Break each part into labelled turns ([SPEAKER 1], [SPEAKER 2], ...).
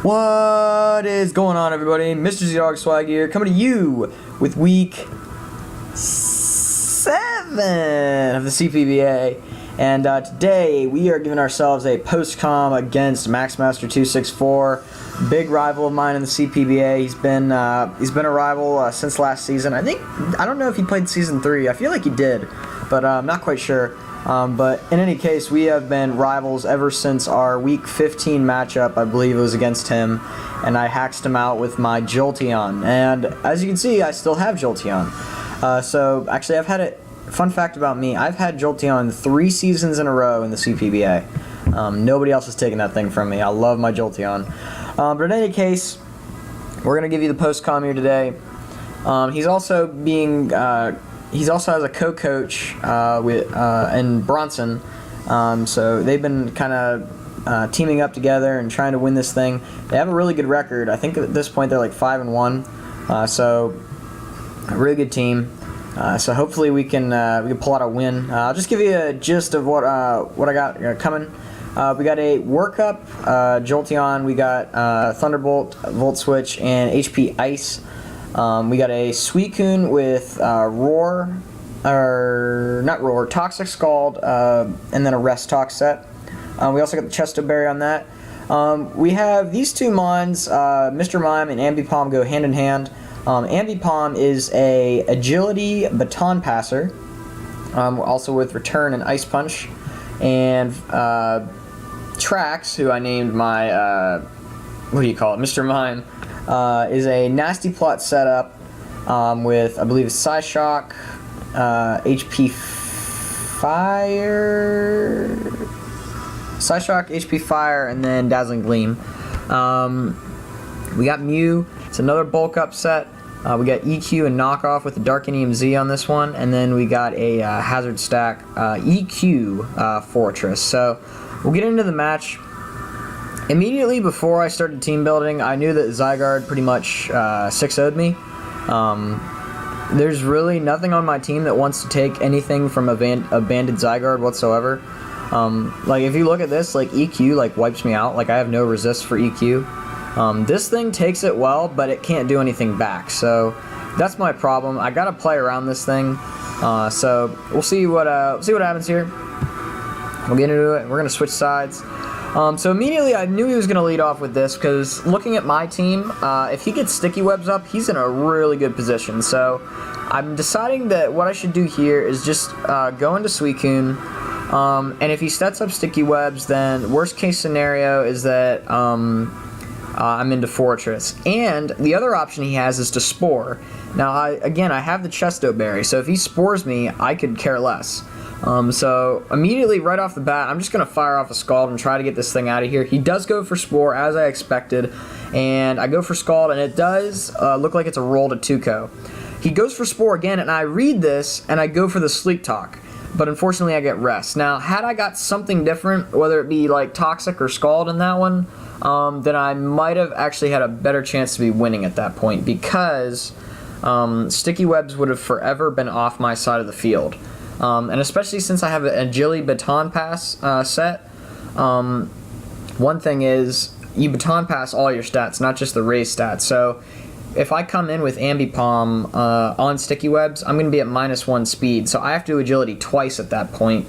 [SPEAKER 1] What is going on, everybody? Mr. Z-Dog Swag here, coming to you with week 7 of the CPBA. And today we are giving ourselves a post-com against maxmaster264, big rival of mine in the CPBA. He's been a rival since last season. I don't know if he played season 3. I feel like he did, but I'm not quite sure. But in any case, we have been rivals ever since our week 15 matchup. I believe it was against him, and I hacked him out with my Jolteon. And as you can see, I still have Jolteon. So actually, I've had it. Fun fact about me: I've had Jolteon 3 seasons in a row in the CPBA. Nobody else has taken that thing from me. I love my Jolteon. But in any case, we're gonna give you the post-com here today. He's also being He's also has a co-coach in Bronson, so they've been kind of teaming up together and trying to win this thing. They have a really good record. I think at this point they're like 5-1, so a really good team. So hopefully we can pull out a win. I'll just give you a gist of what I got coming. We got a workup Jolteon. We got Thunderbolt, Volt Switch, and HP Ice. We got a Suicune with Toxic Scald, and then a Rest Talk set. We also got the Chesto Berry on that. We have these two mons, Mr. Mime and Ambipom, go hand in hand. Ambipom is a agility baton passer, also with Return and Ice Punch. And Trax, who I named my, Mr. Mime, is a Nasty Plot setup with, I believe, Psyshock, HP Fire, and then Dazzling Gleam. We got Mew. It's another bulk up set. We got EQ and Knockoff with the Darkinium Z on this one, and then we got a Hazard Stack EQ Fortress. So we'll get into the match. Immediately before I started team building, I knew that Zygarde pretty much 6-0'd me. There's really nothing on my team that wants to take anything from a banded Zygarde whatsoever. Like if you look at this, like EQ like wipes me out. Like I have no resist for EQ. This thing takes it well, but it can't do anything back. So that's my problem. I gotta play around this thing. So we'll see what happens here. We'll get into it. We're gonna switch sides. So immediately I knew he was going to lead off with this because looking at my team, if he gets Sticky Webs up, he's in a really good position. So I'm deciding that what I should do here is just go into Suicune, and if he sets up Sticky Webs, then worst case scenario is that I'm into Fortress. And the other option he has is to Spore. Now, I have the Chesto Berry, so if he Spores me, I could care less. So immediately right off the bat, I'm just going to fire off a Scald and try to get this thing out of here. He does go for Spore, as I expected, and I go for Scald, and it does look like it's a roll to Tuco. He goes for Spore again, and I read this, and I go for the Sleep Talk, but unfortunately I get Rest. Now, had I got something different, whether it be like Toxic or Scald in that one, then I might have actually had a better chance to be winning at that point, because Sticky Webs would have forever been off my side of the field. And especially since I have an Agility Baton Pass set, one thing is you Baton Pass all your stats, not just the raise stats. So if I come in with Ambipom on Sticky Webs, I'm going to be at -1 speed. So I have to do Agility twice at that point,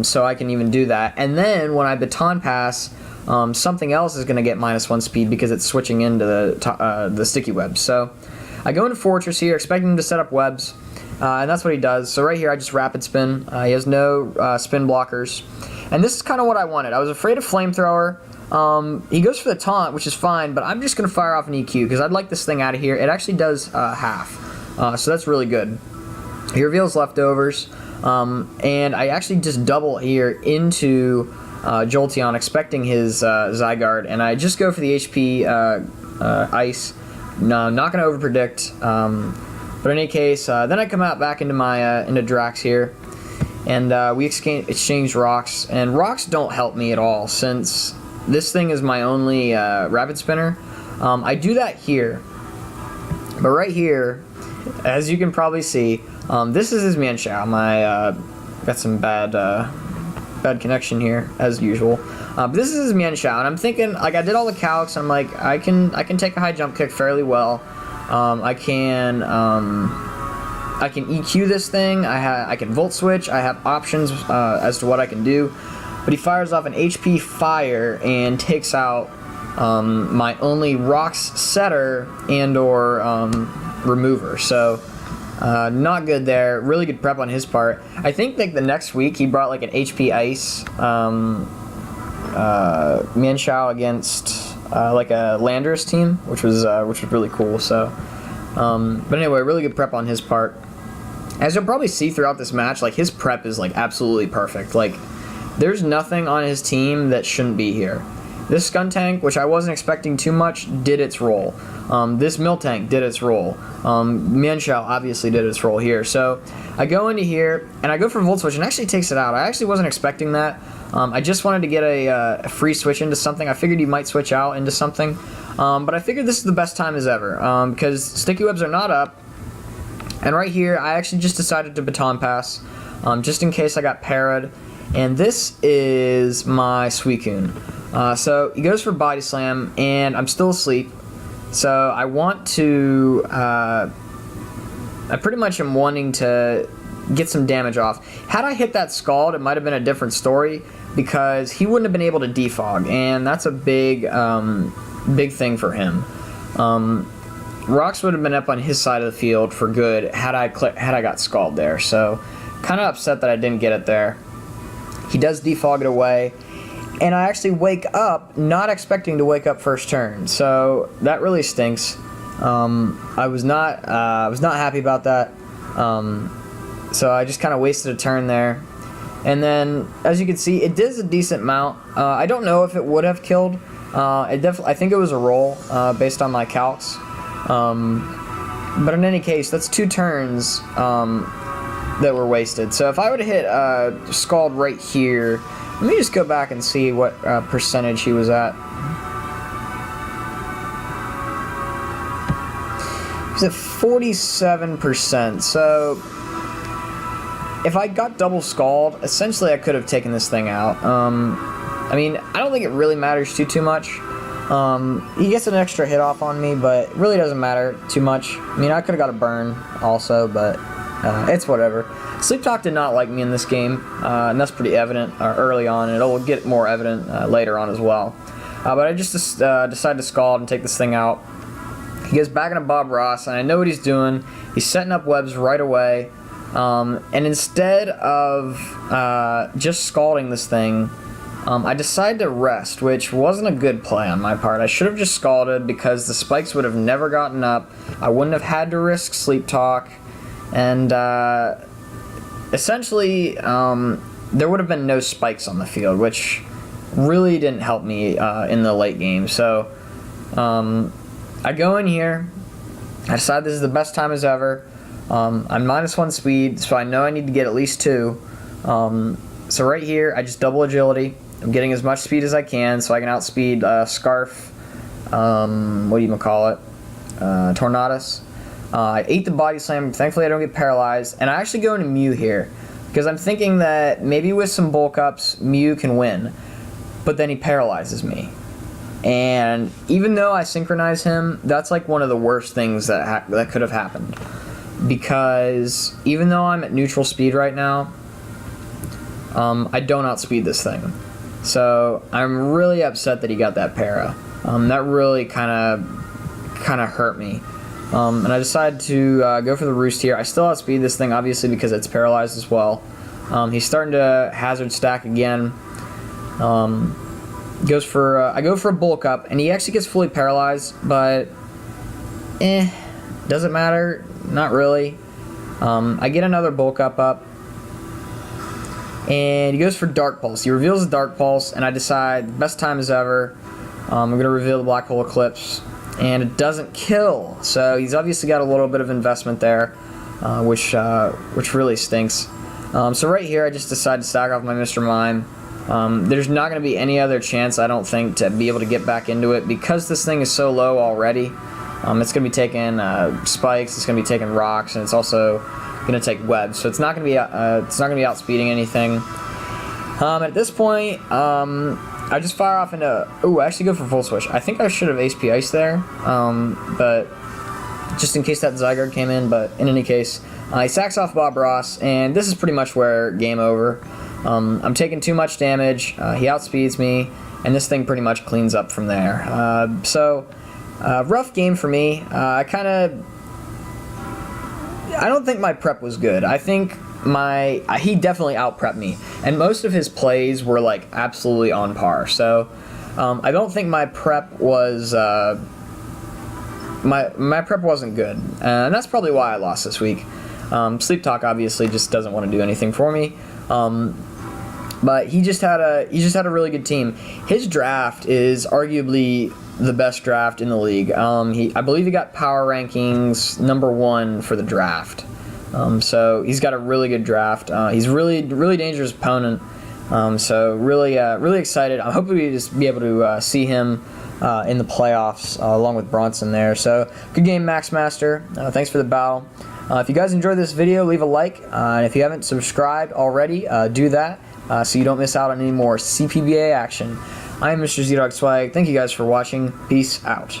[SPEAKER 1] so I can even do that. And then when I Baton Pass, something else is going to get -1 speed because it's switching into the Sticky Webs. So I go into Fortress here, expecting him to set up webs. And that's what he does. So right here I just Rapid Spin. He has no spin blockers. And this is kind of what I wanted. I was afraid of Flamethrower. He goes for the Taunt, which is fine, but I'm just going to fire off an EQ because I'd like this thing out of here. It actually does half. So that's really good. He reveals Leftovers. And I actually just double here into Jolteon, expecting his Zygarde. And I just go for the HP Ice. No, I'm not going to overpredict. But in any case, then I come out back into my into Drax here, and we exchange rocks. And rocks don't help me at all since this thing is my only Rapid Spinner. I do that here, but right here, as you can probably see, this is his Manchow. My got some bad bad connection here as usual. But this is his Mienshao, and I'm thinking, like, I did all the calcs, and I'm like, I can take a high jump kick fairly well. I can EQ this thing. I can volt switch. I have options as to what I can do. But he fires off an HP fire and takes out my only rocks setter and or remover. So not good there. Really good prep on his part. I think like the next week he brought like an HP ice Mienshao against like a Landers team, which was really cool. So but anyway, really good prep on his part. As you'll probably see throughout this match, like his prep is like absolutely perfect. Like there's nothing on his team that shouldn't be here. This Skuntank, which I wasn't expecting too much, did its role. This Miltank did its role. Mienshao obviously did its role here. So I go into here, and I go for Volt Switch, and actually takes it out. I actually wasn't expecting that. I just wanted to get a free switch into something. I figured he might switch out into something. But I figured this is the best time as ever, because Sticky Webs are not up. And right here, I actually just decided to Baton Pass, just in case I got parried. And this is my Suicune. So he goes for Body Slam, and I'm still asleep. So I want to, I pretty much am wanting to get some damage off. Had I hit that Scald, it might have been a different story, because he wouldn't have been able to defog, and that's a big, big thing for him. Rocks would have been up on his side of the field for good had I got Scald there. So kind of upset that I didn't get it there. He does defog it away, and I actually wake up not expecting to wake up first turn. So that really stinks. I was not happy about that. So I just kind of wasted a turn there. And then, as you can see, it does a decent mount. I don't know if it would have killed. I think it was a roll based on my calcs. But in any case, that's 2 turns that were wasted. So if I would have hit Scald right here, let me just go back and see what percentage he was at. He's at 47%. So if I got double Scald, essentially I could have taken this thing out. I mean, I don't think it really matters too much. He gets an extra hit off on me, but it really doesn't matter too much. I mean, I could have got a burn also, but it's whatever. Sleep Talk did not like me in this game, and that's pretty evident early on, and it'll get more evident later on as well. But I just decided to Scald and take this thing out. He goes back into Bob Ross, and I know what he's doing. He's setting up webs right away, and instead of just Scalding this thing, I decided to rest, which wasn't a good play on my part. I should have just Scalded because the spikes would have never gotten up. I wouldn't have had to risk Sleep Talk, and essentially there would have been no spikes on the field, which really didn't help me in the late game. So I go in here. I decide this is the best time as ever. I'm -1 speed, so I know I need to get at least 2. So right here, I just double agility. I'm getting as much speed as I can so I can outspeed Scarf, Tornadus. I ate the Body Slam. Thankfully, I don't get paralyzed. And I actually go into Mew here because I'm thinking that maybe with some bulk ups, Mew can win. But then he paralyzes me. And even though I synchronize him, that's like one of the worst things that could have happened. Because even though I'm at neutral speed right now, I don't outspeed this thing. So I'm really upset that he got that para. That really kind of hurt me. And I decided to go for the Roost here. I still outspeed this thing, obviously, because it's paralyzed as well. He's starting to hazard stack again. Goes for I go for a bulk up, and he actually gets fully paralyzed, but doesn't matter, not really. I get another bulk up, and he goes for Dark Pulse. He reveals the Dark Pulse, and I decide best time as ever. I'm gonna reveal the Black Hole Eclipse, and it doesn't kill. So he's obviously got a little bit of investment there, which really stinks. So right here, I just decide to stack off my Mr. Mime. There's not going to be any other chance, I don't think, to be able to get back into it because this thing is so low already. It's going to be taking spikes, it's going to be taking rocks, and it's also going to take webs. So it's not going to be outspeeding anything. At this point, I just fire off into... Ooh, I actually go for full switch. I think I should have HP Ice there, but just in case that Zygarde came in. But in any case, he sacks off Bob Ross, and this is pretty much where game over. I'm taking too much damage. He outspeeds me, and this thing pretty much cleans up from there. Rough game for me. I don't think my prep was good. I think he definitely out-prepped me, and most of his plays were like absolutely on par. So I don't think my prep was my prep wasn't good, and that's probably why I lost this week. Sleep Talk obviously just doesn't want to do anything for me, but he just had a really good team. His draft is arguably the best draft in the league. I believe he got power rankings #1 for the draft. So he's got a really good draft. He's really dangerous opponent. So really excited. I'm hoping we just be able to see him in the playoffs along with Bronson there. So good game, Maxmaster. Thanks for the battle. If you guys enjoyed this video, leave a like. And if you haven't subscribed already, do that so you don't miss out on any more CPBA action. I am Mr. Z-Dog Swag. Thank you guys for watching. Peace out.